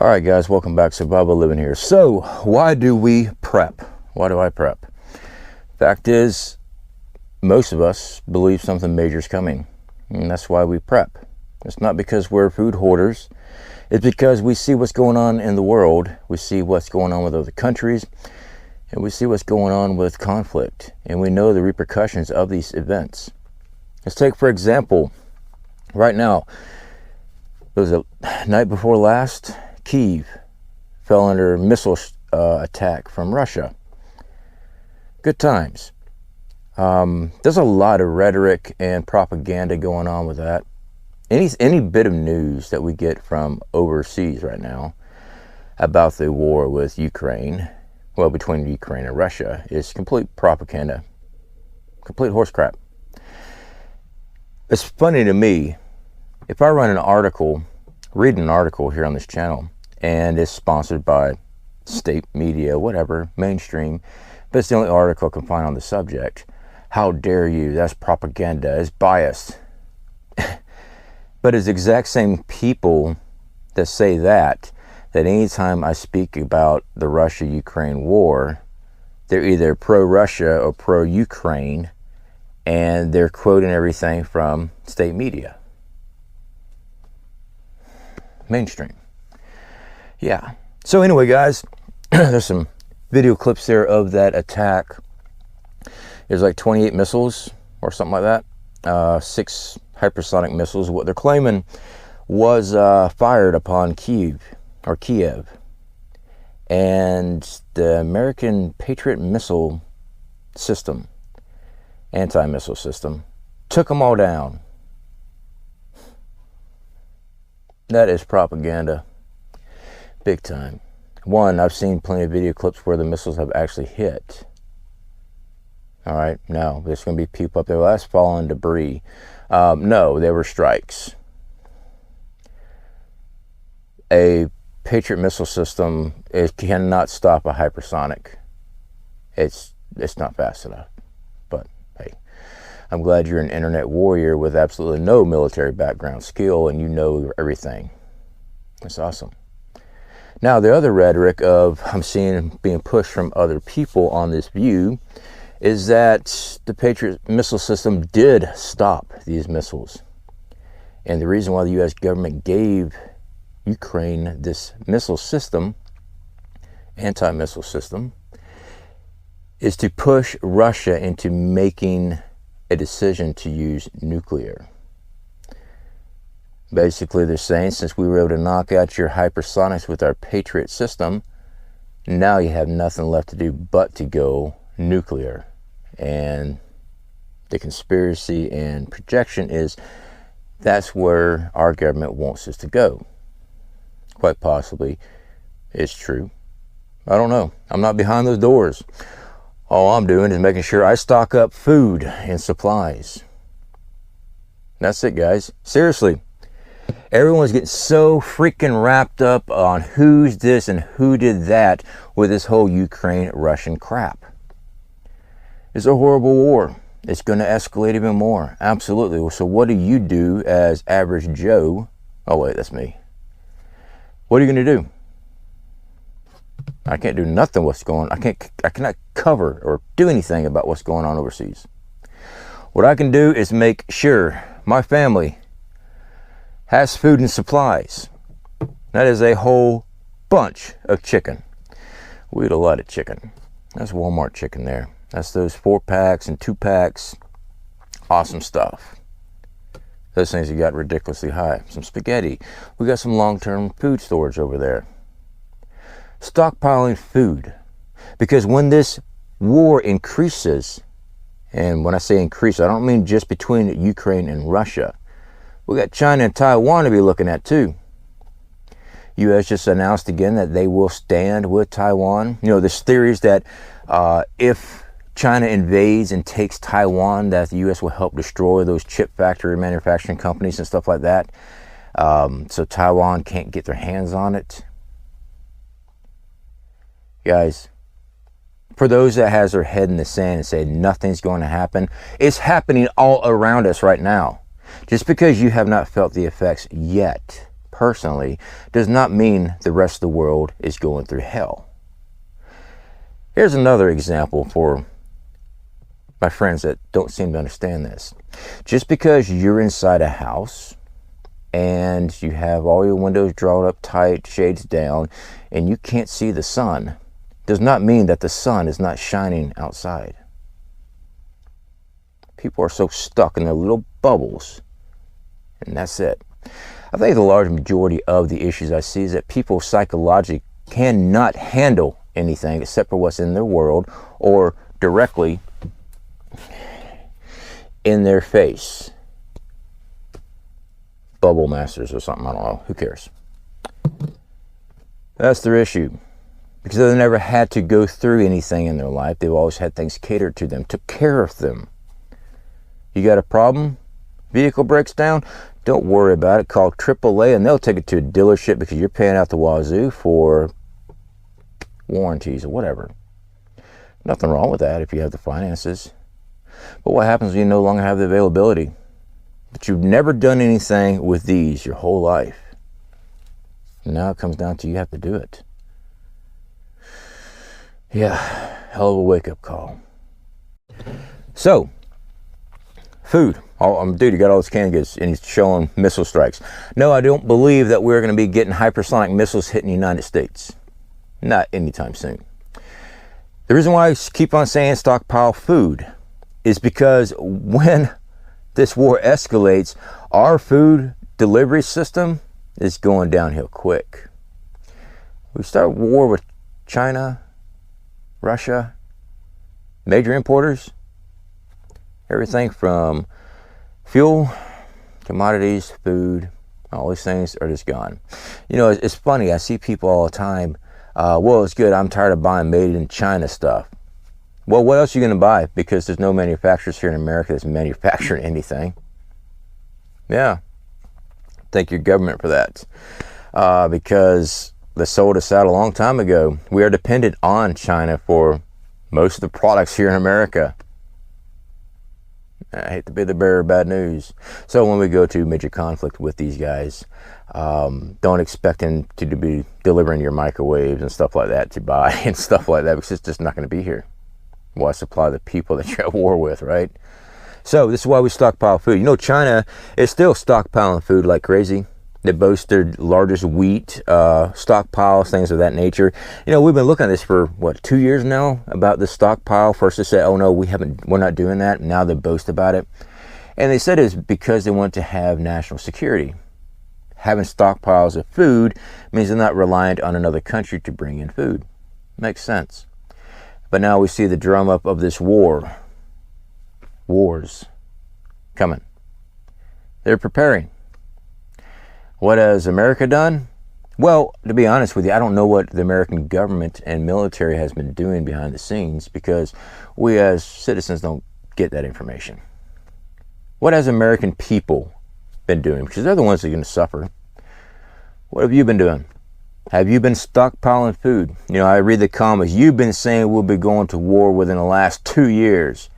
All right, guys, welcome back. Survival Living here. So why do we prep? Why do I prep? Fact is, most of us believe something major is coming, and that's why we prep. It's not because we're food hoarders. It's because we see what's going on in the world. We see what's going on with other countries, and we see what's going on with conflict, and we know the repercussions of these events. Let's take, for example, right now, it was a night before last, Kyiv fell under missile attack from Russia. Good times. There's a lot of rhetoric and propaganda going on with that. Any bit of news that we get from overseas right now about the war with Ukraine, well, between Ukraine and Russia, is complete propaganda, complete horse crap. It's funny to me, if I run an article, read an article here on this channel, and it's sponsored by state media, whatever, mainstream, but it's the only article I can find on the subject. How dare you? That's propaganda. It's biased. But it's the exact same people that say that anytime I speak about the Russia-Ukraine war, they're either pro-Russia or pro-Ukraine, and they're quoting everything from state media. Mainstream. Yeah. So anyway, guys, there's some video clips there of that attack. There's like 28 missiles or something like that. 6 hypersonic missiles. What they're claiming was fired upon Kyiv. And the American Patriot missile system, anti-missile system, took them all down. That is propaganda. Big time. One, I've seen plenty of video clips where the missiles have actually hit. All right, now there's going to be people up there, well, that's fallen debris. No, they were strikes. A Patriot missile system, it cannot stop a hypersonic. It's not fast enough. But hey, I'm glad you're an internet warrior with absolutely no military background skill and you know everything. That's awesome. Now, the other rhetoric of I'm seeing being pushed from other people on this view is that the Patriot missile system did stop these missiles. And the reason why the U.S. government gave Ukraine this missile system, anti-missile system, is to push Russia into making a decision to use nuclear. Basically, they're saying, since we were able to knock out your hypersonics with our Patriot system, now you have nothing left to do but to go nuclear. And the conspiracy and projection is that's where our government wants us to go. Quite possibly it's true. I don't know. I'm not behind those doors. All I'm doing is making sure I stock up food and supplies. That's it, guys. Seriously. Everyone's getting so freaking wrapped up on who's this and who did that with this whole Ukraine-Russian crap. It's a horrible war. It's going to escalate even more. Absolutely. So what do you do as average Joe? Oh, wait, that's me. What are you going to do? I can't do nothing what's going on. I cannot cover or do anything about what's going on overseas. What I can do is make sure my family has food and supplies. That is a whole bunch of chicken. We eat a lot of chicken. That's Walmart chicken there. That's those 4-packs and 2-packs. Awesome stuff. Those things have got ridiculously high. Some spaghetti. We got some long-term food storage over there. Stockpiling food. Because when this war increases, and when I say increase, I don't mean just between Ukraine and Russia. We got China and Taiwan to be looking at too. U.S. just announced again that they will stand with Taiwan. You know, there's theories that if China invades and takes Taiwan, that the U.S. will help destroy those chip factory manufacturing companies and stuff like that. So Taiwan can't get their hands on it. Guys, for those that has their head in the sand and say nothing's going to happen, it's happening all around us right now. Just because you have not felt the effects yet, personally does not mean the rest of the world is going through hell. Here's another example for my friends that don't seem to understand this. Just because you're inside a house and you have all your windows drawn up tight, shades down, and you can't see the sun, does not mean that the sun is not shining outside. People are so stuck in their little bubbles, and that's it. I think the large majority of the issues I see is that people psychologically cannot handle anything except for what's in their world or directly in their face. Bubble masters or something, I don't know, who cares? That's their issue. Because they never had to go through anything in their life. They've always had things catered to them, took care of them. You got a problem? Vehicle breaks down? Don't worry about it. Call AAA and they'll take it to a dealership because you're paying out the wazoo for warranties or whatever. Nothing wrong with that if you have the finances. But what happens when you no longer have the availability? But you've never done anything with these your whole life. Now it comes down to you have to do it. Yeah, hell of a wake-up call. So, food. Dude, you got all this canned goods and he's showing missile strikes. No, I don't believe that we're going to be getting hypersonic missiles hitting the United States. Not anytime soon. The reason why I keep on saying stockpile food is because when this war escalates, our food delivery system is going downhill quick. We start war with China, Russia, major importers, everything from fuel, commodities, food, all these things are just gone. You know, it's funny, I see people all the time, well, it's good, I'm tired of buying made in China stuff. Well, what else are you going to buy? Because there's no manufacturers here in America that's manufacturing anything. Yeah. Thank your government for that. Because they sold us out a long time ago. We are dependent on China for most of the products here in America. I hate to be the bearer of bad news. So when we go to major conflict with these guys, don't expect them to be delivering your microwaves and stuff like that to buy and stuff like that, because it's just not going to be here. Why supply the people that you're at war with, right? So this is why we stockpile food. You know, China is still stockpiling food like crazy. They boast their largest wheat stockpiles, things of that nature. You know, we've been looking at this for what, 2 years now about the stockpile. First they said, oh no, we're not doing that. Now they boast about it, and they said it's because they want to have national security. Having stockpiles of food means they're not reliant on another country to bring in food. Makes sense. But now we see the drum up of this wars coming. They're preparing. What has America done? Well, to be honest with you, I don't know what the American government and military has been doing behind the scenes, because we as citizens don't get that information. What has American people been doing? Because they're the ones that are going to suffer. What have you been doing? Have you been stockpiling food? You know, I read the comments. You've been saying we'll be going to war within the last 2 years.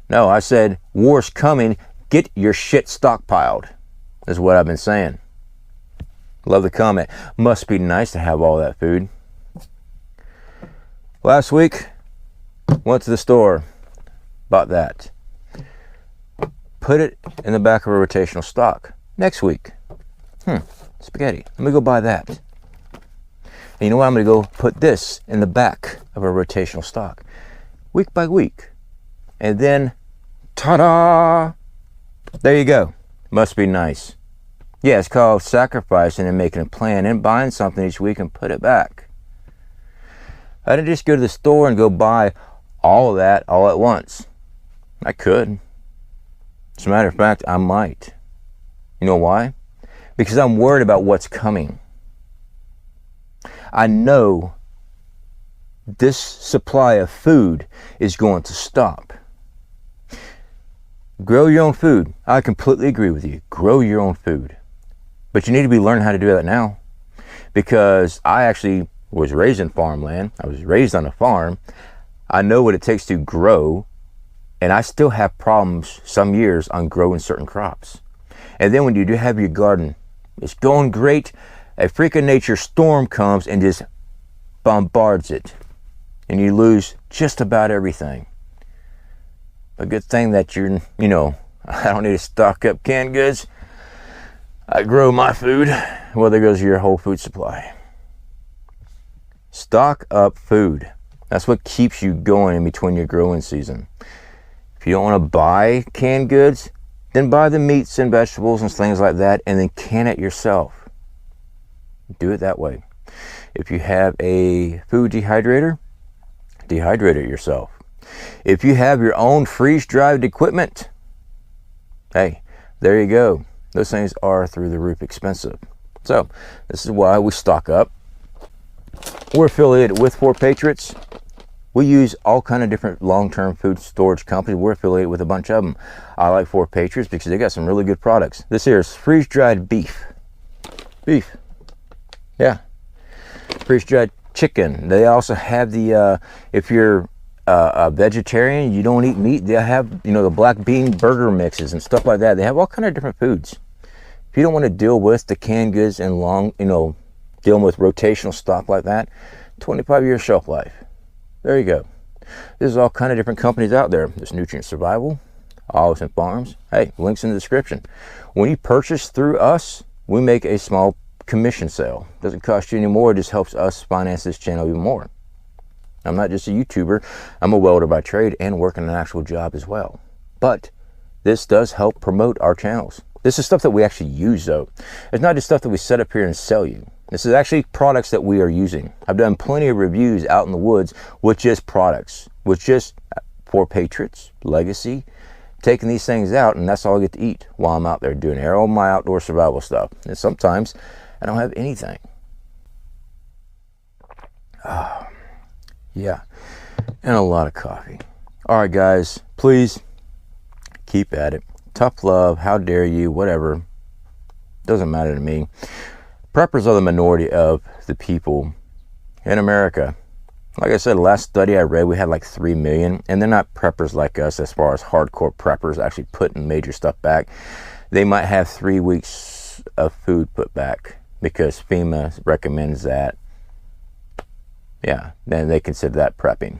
No, I said war's coming. Get your shit stockpiled. Is what I've been saying. Love the comment. Must be nice to have all that food. Last week, went to the store, bought that. Put it in the back of a rotational stock. Next week, spaghetti. Let me go buy that. And you know what? I'm going to go put this in the back of a rotational stock, week by week. And then, ta-da! There you go. Must be nice. Yeah, it's called sacrificing and making a plan and buying something each week and put it back. I didn't just go to the store and go buy all of that all at once. I could. As a matter of fact, I might. You know why? Because I'm worried about what's coming. I know this supply of food is going to stop. Grow your own food. I completely agree with you. Grow your own food. But you need to be learning how to do that now. Because I actually was raised in farmland. I was raised on a farm. I know what it takes to grow. And I still have problems some years on growing certain crops. And then when you do have your garden It's going great. A freak of nature storm comes and just bombards it, and you lose just about everything. A good thing that you're, you know, I don't need to stock up canned goods. I grow my food. Well, there goes your whole food supply. Stock up food. That's what keeps you going in between your growing season. If you don't want to buy canned goods, then buy the meats and vegetables and things like that, and then can it yourself. Do it that way. If you have a food dehydrator, dehydrate it yourself. If you have your own freeze-dried equipment, hey, there you go. Those things are through the roof expensive. So this is why we stock up. We're affiliated with 4 Patriots. We use all kind of different long-term food storage companies. We're affiliated with a bunch of them. I like 4 Patriots because they got some really good products. This here is freeze-dried beef. Beef. Yeah. Freeze-dried chicken. They also have the, if you're a vegetarian, you don't eat meat, they have, you know, the black bean burger mixes and stuff like that. They have all kind of different foods. If you don't want to deal with the canned goods and long, you know, dealing with rotational stock like that, 25-year shelf life. There you go. There's all kind of different companies out there. There's Nutrient Survival, Augason Farms. Hey, links in the description. When you purchase through us, we make a small commission sale. Doesn't cost you any more. It just helps us finance this channel even more. I'm not just a YouTuber. I'm a welder by trade and working an actual job as well. But this does help promote our channels. This is stuff that we actually use, though. It's not just stuff that we set up here and sell you. This is actually products that we are using. I've done plenty of reviews out in the woods with just products, with just 4 Patriots, Legacy, taking these things out, and that's all I get to eat while I'm out there doing all my outdoor survival stuff. And sometimes I don't have anything. Yeah, and a lot of coffee. All right, guys, please keep at it. Tough love, how dare you, whatever. Doesn't matter to me. Preppers are the minority of the people in America. Like I said, the last study I read, we had like 3 million, and they're not preppers like us as far as hardcore preppers actually putting major stuff back. They might have 3 weeks of food put back because FEMA recommends that. Yeah, then they consider that prepping.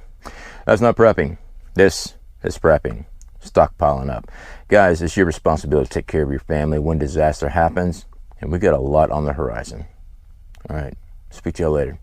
That's not prepping. This is prepping. Stockpiling up. Guys, it's your responsibility to take care of your family when disaster happens, and we got a lot on the horizon. All right, speak to y'all later.